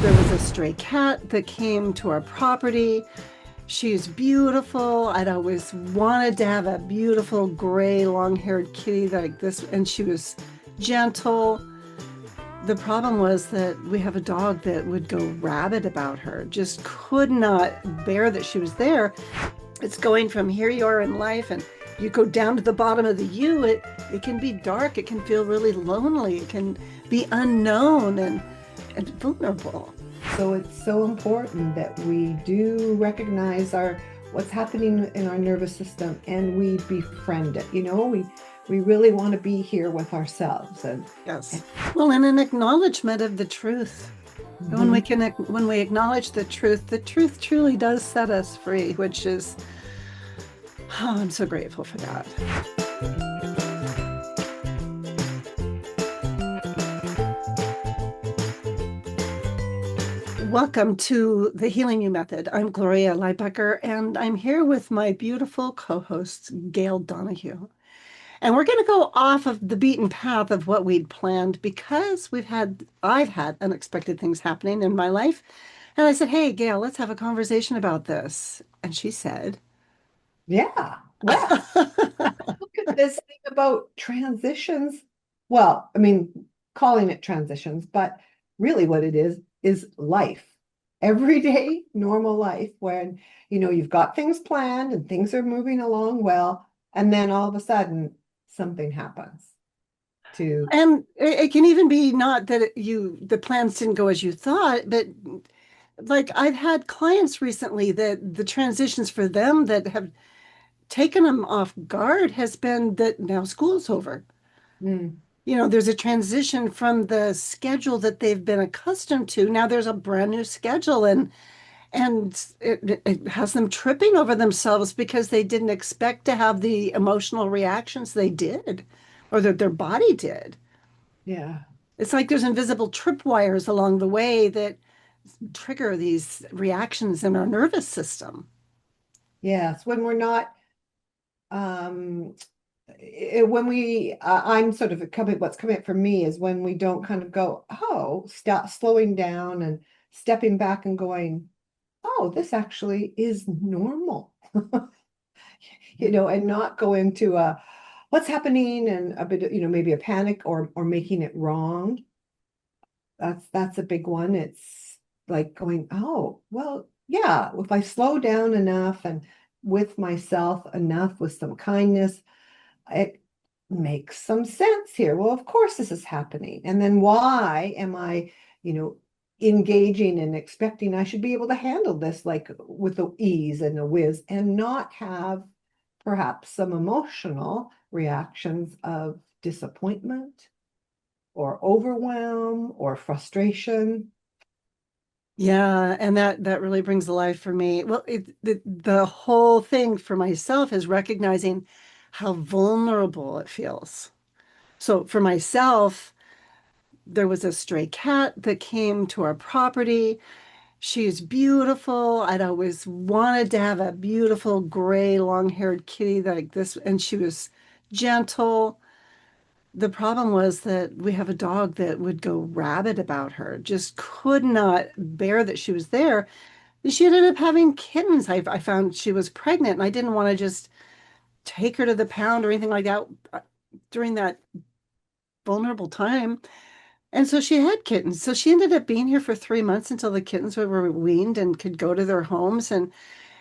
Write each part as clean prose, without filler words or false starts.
There was a stray cat that came to our property. She's beautiful. I'd always wanted to have a beautiful gray long-haired kitty like this, and she was gentle. The problem was that we have a dog that would go rabid about her, just could not bear that she was there. It's going from here you are in life and you go down to the bottom of the U. It can be dark. It can feel really lonely. It can be unknown and vulnerable. So it's so important that we do recognize our what's happening in our nervous system and we befriend it. We really want to be here with ourselves Yes. Well, and an acknowledgement of the truth. When we acknowledge the truth truly does set us free, which is, oh, I'm so grateful for that. Welcome to the Healing You Method. I'm Gloria Lybecker, and I'm here with my beautiful co-host, Gail Donohue. And we're going to go off of the beaten path of what we'd planned because I've had unexpected things happening in my life. And I said, hey, Gail, let's have a conversation about this. And she said, yeah. Well, look at this thing about transitions. Well, I mean, calling it transitions, but really what it is life. Everyday normal life when, you've got things planned and things are moving along well, and then all of a sudden something happens to, and it can even be not that the plans didn't go as you thought, but like I've had clients recently that the transitions for them that have taken them off guard has been that now school's over. mm, There's a transition from the schedule that they've been accustomed to. Now there's a brand new schedule and it has them tripping over themselves because they didn't expect to have the emotional reactions they did or that their body did. yeah. It's like there's invisible tripwires along the way that trigger these reactions in our nervous system. Yes, when we're not, um, when I'm sort of what's coming up for me is when we don't kind of go, oh, stop slowing down and stepping back and going, oh, this actually is normal, and not go into what's happening and a bit, maybe a panic or making it wrong. That's a big one. It's like going, oh, well, yeah, if I slow down enough and with myself enough with some kindness, it makes some sense here. Well, of course this is happening. And then why am I, you know, engaging and expecting I should be able to handle this like with the ease and a whiz and not have perhaps some emotional reactions of disappointment or overwhelm or frustration. Yeah, and that really brings to life for me. Well, the whole thing for myself is recognizing how vulnerable it feels. So for myself, there was a stray cat that came to our property. She's beautiful. I'd always wanted to have a beautiful gray long-haired kitty like this, and she was gentle. The problem was that we have a dog that would go rabid about her, just could not bear that she was there. She ended up having kittens. I found she was pregnant, and I didn't want to just take her to the pound or anything like that during that vulnerable time. And so she had kittens. So she ended up being here for 3 months until the kittens were weaned and could go to their homes. And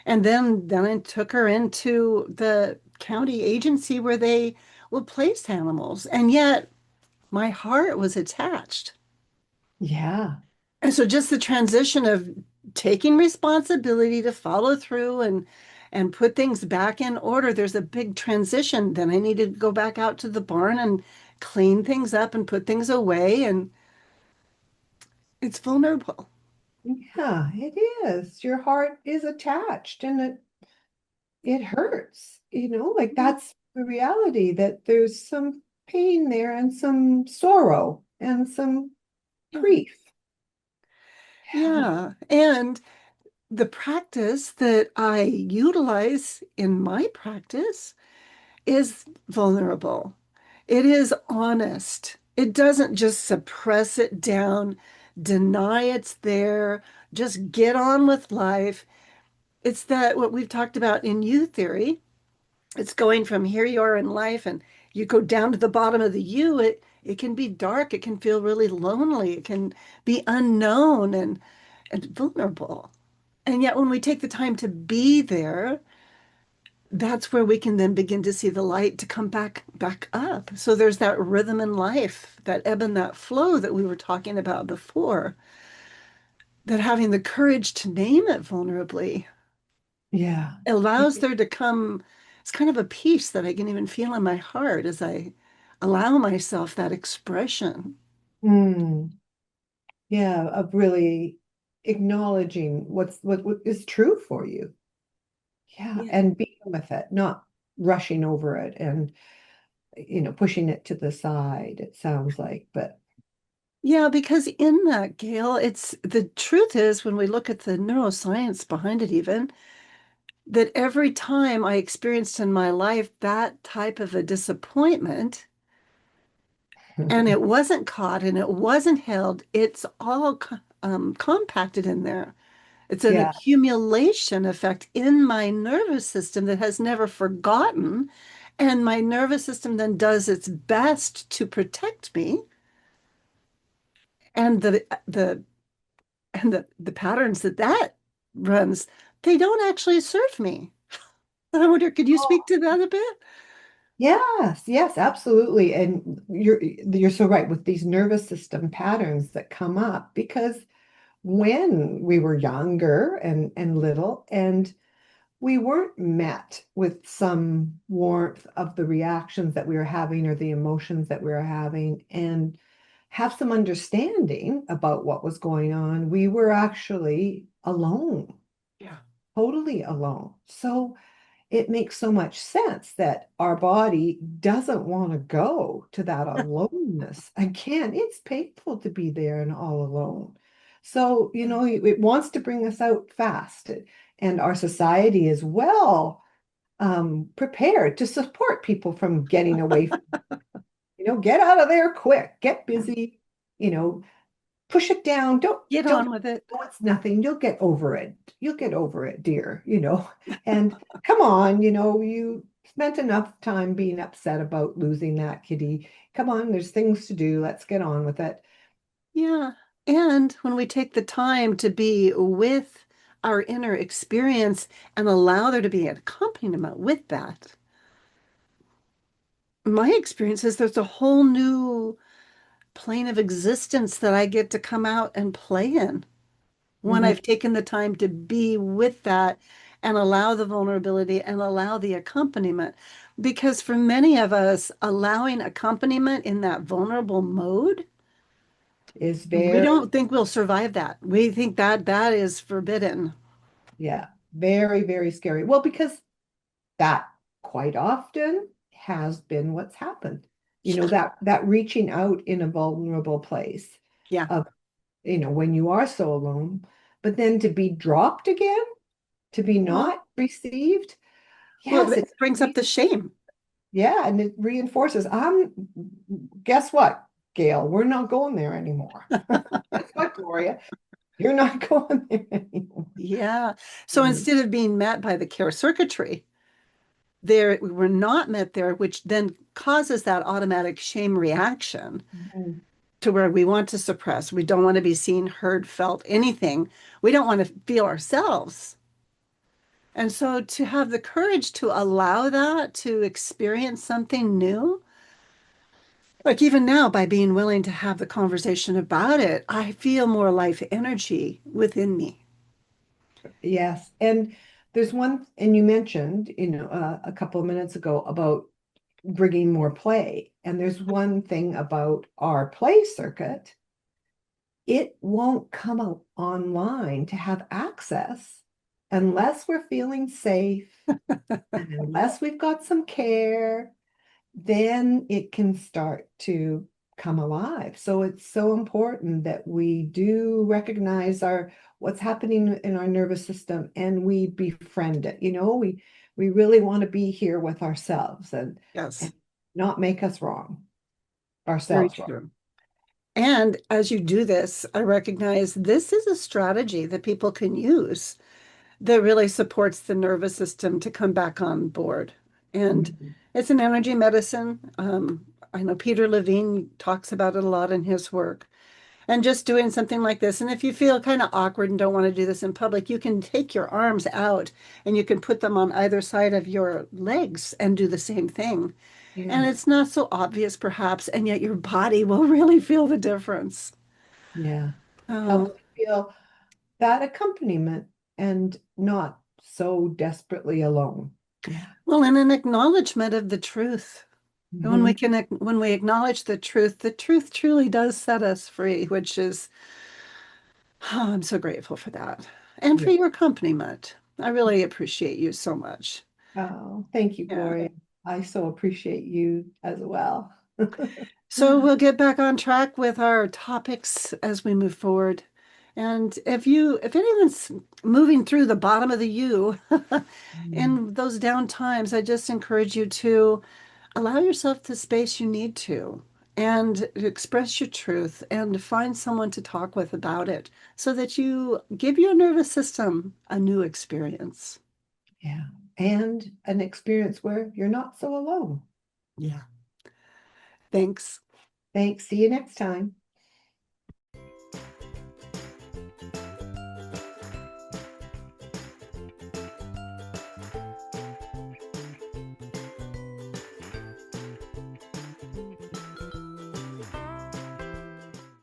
then I took her into the county agency where they will place animals. And yet my heart was attached. Yeah. And so just the transition of taking responsibility to follow through and put things back in order. There's a big transition. Then I needed to go back out to the barn and clean things up and put things away. And it's vulnerable. Yeah, it is. Your heart is attached and it hurts, like that's the reality that there's some pain there and some sorrow and some grief. Yeah. Yeah. And the practice that I utilize in my practice is vulnerable. It is honest. It doesn't just suppress it down deny it's there, just get on with life. It's that what we've talked about in you theory. It's going from here you are in life and you go down to the bottom of the U. It can be dark. It can feel really lonely. It can be unknown and vulnerable. And yet when we take the time to be there, that's where we can then begin to see the light to come back up. So there's that rhythm in life, that ebb and that flow that we were talking about before, that having the courage to name it vulnerably Yeah. allows there to come, it's kind of a peace that I can even feel in my heart as I allow myself that expression. Mm, yeah, of really acknowledging what is true for you. Yeah, Yeah. and being with it, not rushing over it and pushing it to the side, it sounds like. But Yeah, because in that, Gail, it's the truth is when we look at the neuroscience behind it, even that every time I experienced in my life that type of a disappointment, and it wasn't caught and it wasn't held, it's all compacted in there. It's an yeah. accumulation effect in my nervous system that has never forgotten. And my nervous system then does its best to protect me. And the patterns that runs, they don't actually serve me. I wonder, could you speak to that a bit? Yes, yes, absolutely. And you're so right with these nervous system patterns that come up because when we were younger and little and we weren't met with some warmth of the reactions that we were having or the emotions that we were having and have some understanding about what was going on, we were actually alone, Yeah. totally alone. So it makes so much sense that our body doesn't want to go to that aloneness. Again, it's painful to be there and all alone. So, it wants to bring us out fast. And our society is well prepared to support people from getting away from, get out of there quick, get busy, you know, push it down. Get Don't on with it. oh, it's nothing. You'll get over it. You'll get over it, dear. And come on, you spent enough time being upset about losing that kitty. Come on, there's things to do. Let's get on with it. Yeah. And when we take the time to be with our inner experience and allow there to be an accompaniment with that, my experience is there's a whole new plane of existence that I get to come out and play in when Mhm. I've taken the time to be with that and allow the vulnerability and allow the accompaniment. Because for many of us, allowing accompaniment in that vulnerable mode, Is we very, don't think we'll survive that. We think that that is forbidden. yeah, very, very scary. Well, because that quite often has been what's happened. That reaching out in a vulnerable place Yeah. of, when you are so alone, but then to be dropped again, to be Well, not received. well, Yes, it brings up the shame. yeah, and it reinforces. Guess what, Gail? We're not going there anymore. Guess what, Gloria? You're not going there anymore. Yeah. So Mhm. instead of being met by the care circuitry, there we were not met there, which then causes that automatic shame reaction Mhm. to where we want to suppress. We don't want to be seen, heard, felt, anything. We don't want to feel ourselves. And so to have the courage to allow that, to experience something new, like even now by being willing to have the conversation about it, I feel more life energy within me. Yes, and there's one, and you mentioned, a couple of minutes ago about bringing more play, and there's one thing about our play circuit. It won't come out online to have access unless we're feeling safe and unless we've got some care, then it can start to come alive. So it's so important that we do recognize our what's happening in our nervous system and we befriend it. We really want to be here with ourselves and Yes, not make us wrong, very ourselves wrong. true. And as you do this, I recognize this is a strategy that people can use that really supports the nervous system to come back on board. And Mhm. it's an energy medicine. I know Peter Levine talks about it a lot in his work. And just doing something like this. And if you feel kind of awkward and don't want to do this in public, you can take your arms out and you can put them on either side of your legs and do the same thing. And Yeah, it's not so obvious, perhaps, and yet your body will really feel the difference. yeah. Helps Oh, you feel that accompaniment and not so desperately alone. Yeah. well, and an acknowledgement of the truth. Hmm. When we acknowledge the truth truly does set us free, which is, oh, I'm so grateful for that. And for Yeah. your accompaniment. I really appreciate you so much. Oh, thank you, Yeah. Gloria. I so appreciate you as well. So we'll get back on track with our topics as we move forward. And if anyone's moving through the bottom of the U Mm. in those down times, I just encourage you to allow yourself the space you need to and express your truth and find someone to talk with about it so that you give your nervous system a new experience. Yeah. And an experience where you're not so alone. Yeah. Thanks. Thanks. See you next time.